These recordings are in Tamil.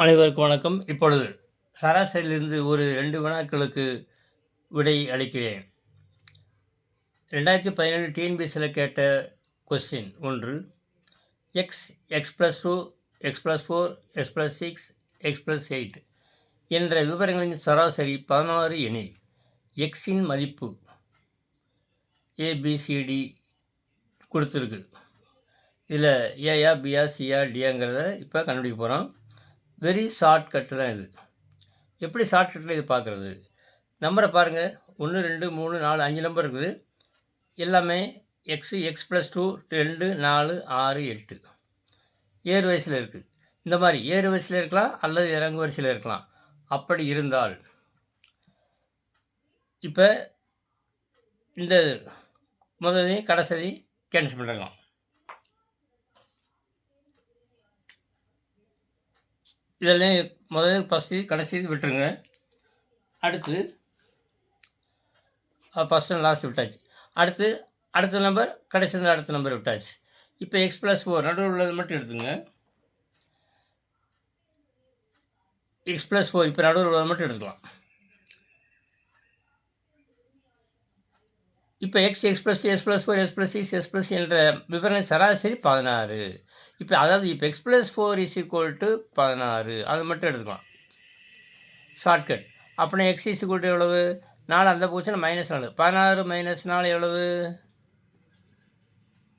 அனைவருக்கும் வணக்கம். இப்பொழுது சராசரியிலிருந்து ஒரு 2 வினாக்களுக்கு விடை அளிக்கிறேன். 2017 டிஎன்பிஎஸ்சில கேட்ட கொஸ்டின் 1. எக்ஸ், எக்ஸ்+2, எக்ஸ்+4, எக்ஸ்+6, எக்ஸ்+8 என்ற விவரங்களின் சராசரி 16 எனில் எக்ஸின் மதிப்பு ஏபிசிடி கொடுத்துருக்கு. இதில் ஏயா, பியா, சியா, டியாங்கிறத இப்போ கண்டுபிடிக்க போகிறோம். வெரி ஷார்ட்கட்டு தான் இது. எப்படி ஷார்ட்கட்டில் இது பார்க்குறது? நம்பரை பாருங்கள். 1, 2, 3, 4, 5 நம்பர் இருக்குது. எல்லாமே எக்ஸு, எக்ஸ்+2, 2, 4, 6, 8 ஏறு வரிசையில் இருக்குது. இந்த மாதிரி ஏறு வரிசையில் இருக்கலாம் அல்லது இறங்கு வரிசையில் இருக்கலாம். அப்படி இருந்தால் இப்போ இந்த முதலையும் கடைசியையும் கேன்சல் பண்ணிடலாம். இதெல்லாம் முதல் ஃபஸ்ட்டு கடைசி விட்டுருங்க. அடுத்து ஃபஸ்ட் அண்ட் லாஸ்ட் விட்டாச்சு. அடுத்த நம்பர் கடைசி அடுத்த நம்பர் விட்டாச்சு. இப்போ எக்ஸ்+4 நடுவில் உள்ளது மட்டும் எடுத்துங்க. எக்ஸ்+4 இப்போ நடுவில் உள்ளது மட்டும் எடுத்துக்கலாம். இப்போ எக்ஸ்+2, எக்ஸ்+4, எக்ஸ்+6, எக்ஸ்+7 என்ற விவரங்கள் சராசரி 16. இப்போ எக்ஸ்+4 = 16 அது மட்டும் எடுத்துக்கலாம். ஷார்ட்கட். அப்படின்னா எக்ஸ் = எவ்வளவு? 4 அந்த போச்சுன்னா -4. 16 - 4 எவ்வளவு?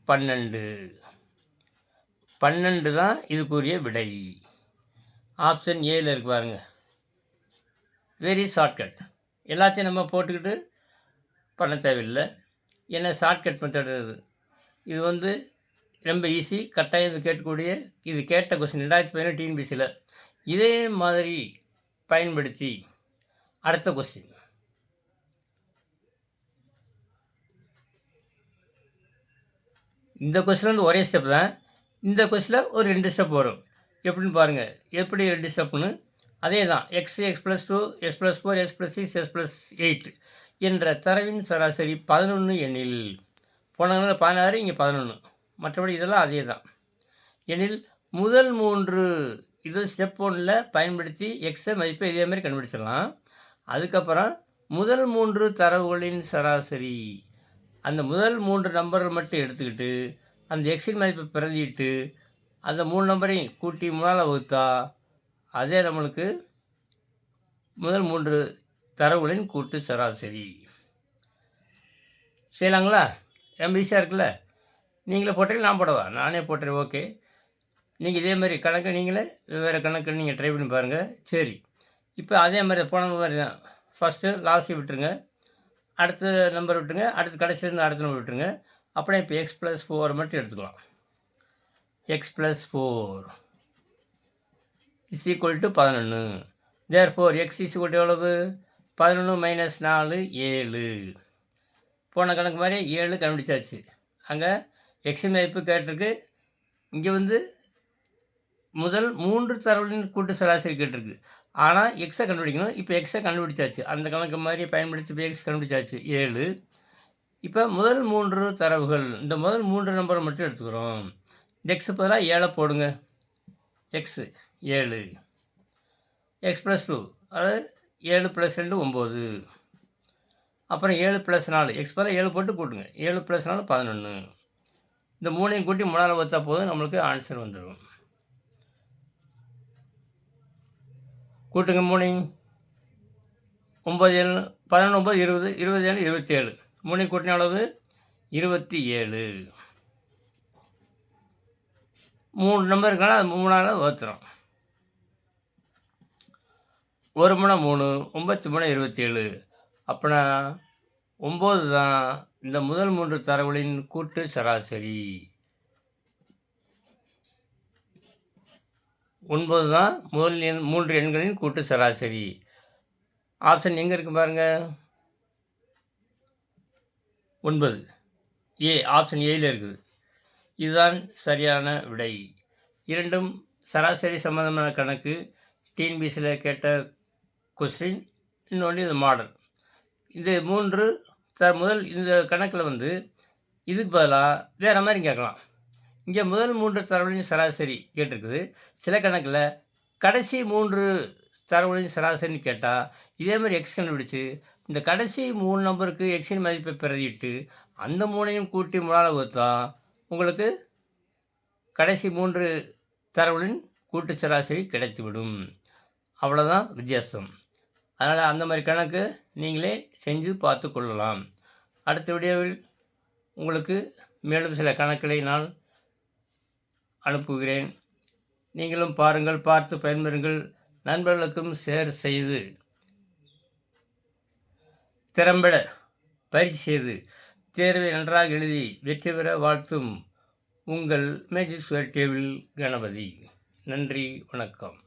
12. 12 தான் இதுக்குரிய விடை. ஆப்ஷன் ஏல இருக்கு பாருங்க. Very shortcut. எல்லாத்தையும் நம்ம போட்டுக்கிட்டு பண்ண தேவையில்லை. ஏன்னா ஷார்ட்கட் மெத்தட் இது ரொம்ப ஈஸி. கட்டாயம் இது கேட்ட கொஸ்டின் 2017 டிஎன்பிஎஸ்சியில். இதே மாதிரி பயன்படுத்தி அடுத்த கொஸ்டின். இந்த கொஸ்டின் ஒரே ஸ்டெப் தான். இந்த கொஸ்டினில் ஒரு 2 ஸ்டெப் வரும். எப்படின்னு பாருங்கள். எப்படி 2 ஸ்டெப்புன்னு அதே தான். எக்ஸ், எக்ஸ்+2, எக்ஸ்+4, எக்ஸ்+6, எக்ஸ்+8 என்ற தரவின் சராசரி 11 எனில், போன 16 இங்கே 11, மற்றபடி இதெல்லாம் அதே தான் எனில் முதல் 3 இது ஸ்டெப் 1ல் பயன்படுத்தி எக்ஸை மதிப்பை இதே மாதிரி கண்டுபிடிச்சிடலாம். அதுக்கப்புறம் முதல் 3 தரவுகளின் சராசரி, அந்த முதல் 3 நம்பர்கள் மட்டும் எடுத்துக்கிட்டு அந்த எக்ஸின் மதிப்பை பிரதிட்டு அந்த 3 நம்பரையும் கூட்டி 3ஆல் வகுத்தா அதே நம்மளுக்கு முதல் 3 தரவுகளின் கூட்டு சராசரி. செய்யலாங்களா? ரொம்ப ஈஸியாக இருக்குல்ல? நீங்களே போட்டுறீங்க, நான் போடவா? நானே போட்டுறேன். ஓகே. நீங்கள் இதே மாதிரி கணக்கு நீங்களே வெவ்வேறு கணக்கு நீங்கள் ட்ரை பண்ணி பாருங்கள். சரி, இப்போ அதே மாதிரி போன மாதிரி தான். ஃபஸ்ட்டு லாஸ்ட்டு விட்டுருங்க, அடுத்த நம்பர் விட்டுருங்க, அடுத்து கடைசியிலேருந்து அடுத்த நம்பர் விட்டுருங்க. அப்படியே இப்போ எக்ஸ்+4 மட்டும் எடுத்துக்கலாம். எக்ஸ்+4 = 11. தேர்ஃபோர் எக்ஸ் = எவ்வளவு? 11 - 4 7. போன கணக்கு மாதிரி 7 கண்டுபிடிச்சாச்சு. அங்கே எக்ஸின் மதிப்பு கேட்டிருக்கு. இங்கே முதல் 3 தரவுகளின் கூட்டு சராசரி கேட்டிருக்கு. ஆனால் எக்ஸை கண்டுபிடிக்கணும். இப்போ எக்ஸை கண்டுபிடிச்சாச்சு. அந்த கணக்கு மாதிரி பயன்படுத்தி இப்போ எக்ஸ் கண்டுபிடிச்சாச்சு 7. இப்போ முதல் 3 தரவுகள், இந்த முதல் 3 நம்பரை மட்டும் எடுத்துக்கிறோம். இந்த எக்ஸு பதிலாக 7 போடுங்க. எக்ஸு 7, எக்ஸ்+2 அதாவது 7 + 2 9, அப்புறம் 7 + 4 எக்ஸ் பதிலாக 7 போட்டு கூட்டுங்க. 7 + 4 11. இந்த 3ஐயும் கூட்டி 3ஆல் வகுத்தா போதும், நம்மளுக்கு ஆன்சர் வந்துடும். கூட்டுங்க 3ஐயும். 9 7 11 9 20, 20 7 27. 3ஐயும் கூட்டின அளவு 27. 3 நம்பர் இருக்கனால அது 3ஆல் வகுத்துறோம். 1 3 3, 9 3 27. அப்படின்னா 9 தான் இந்த முதல் 3 தரவுகளின் கூட்டு சராசரி. 9 தான் முதல் 3 எண்களின் கூட்டு சராசரி. ஆப்ஷன் எங்கே இருக்குது பாருங்கள். 9 ஏ, ஆப்ஷன் ஏயில் இருக்குது. இதுதான் சரியான விடை. இரண்டும் சராசரி சம்பந்தமான கணக்கு. டிஎன்பிஎஸ்சியில் கேட்ட கொஸ்டின். இன்னொன்று இது மாடல். இது 3 முதல் இந்த கணக்கில் இதுக்கு பதிலாக வேறு மாதிரி கேட்கலாம். இங்கே முதல் 3 தரவுகளின் சராசரி கேட்டிருக்குது. சில கணக்கில் கடைசி 3 தரவுகளின் சராசரின்னு கேட்டால் இதே மாதிரி எக்ஸ் கண்டுபிடிச்சு இந்த கடைசி 3 நம்பருக்கு எக்ஸின் மதிப்பை பிரதியிட்டு அந்த 3ஐயும் கூட்டி 3ஆல் வகுத்தா உங்களுக்கு கடைசி 3 தரவுகளின் கூட்டு சராசரி கிடைத்துவிடும். அவ்வளோதான் வித்தியாசம். அதனால் அந்த மாதிரி கணக்கு நீங்களே செஞ்சு பார்த்து கொள்ளலாம். அடுத்த வீடியோவில் உங்களுக்கு மேலும் சில கணக்குகளை நான் அனுப்புகிறேன். நீங்களும் பாருங்கள், பார்த்து பயன்பெறுங்கள். நண்பர்களுக்கும் ஷேர் செய்து திறம்பட பயிற்சி செய்து தேர்வை நன்றாக எழுதி வெற்றி பெற வாழ்த்தும் உங்கள் மேஜிக் ஸ்கொயர் டேபிள் கணபதி. நன்றி, வணக்கம்.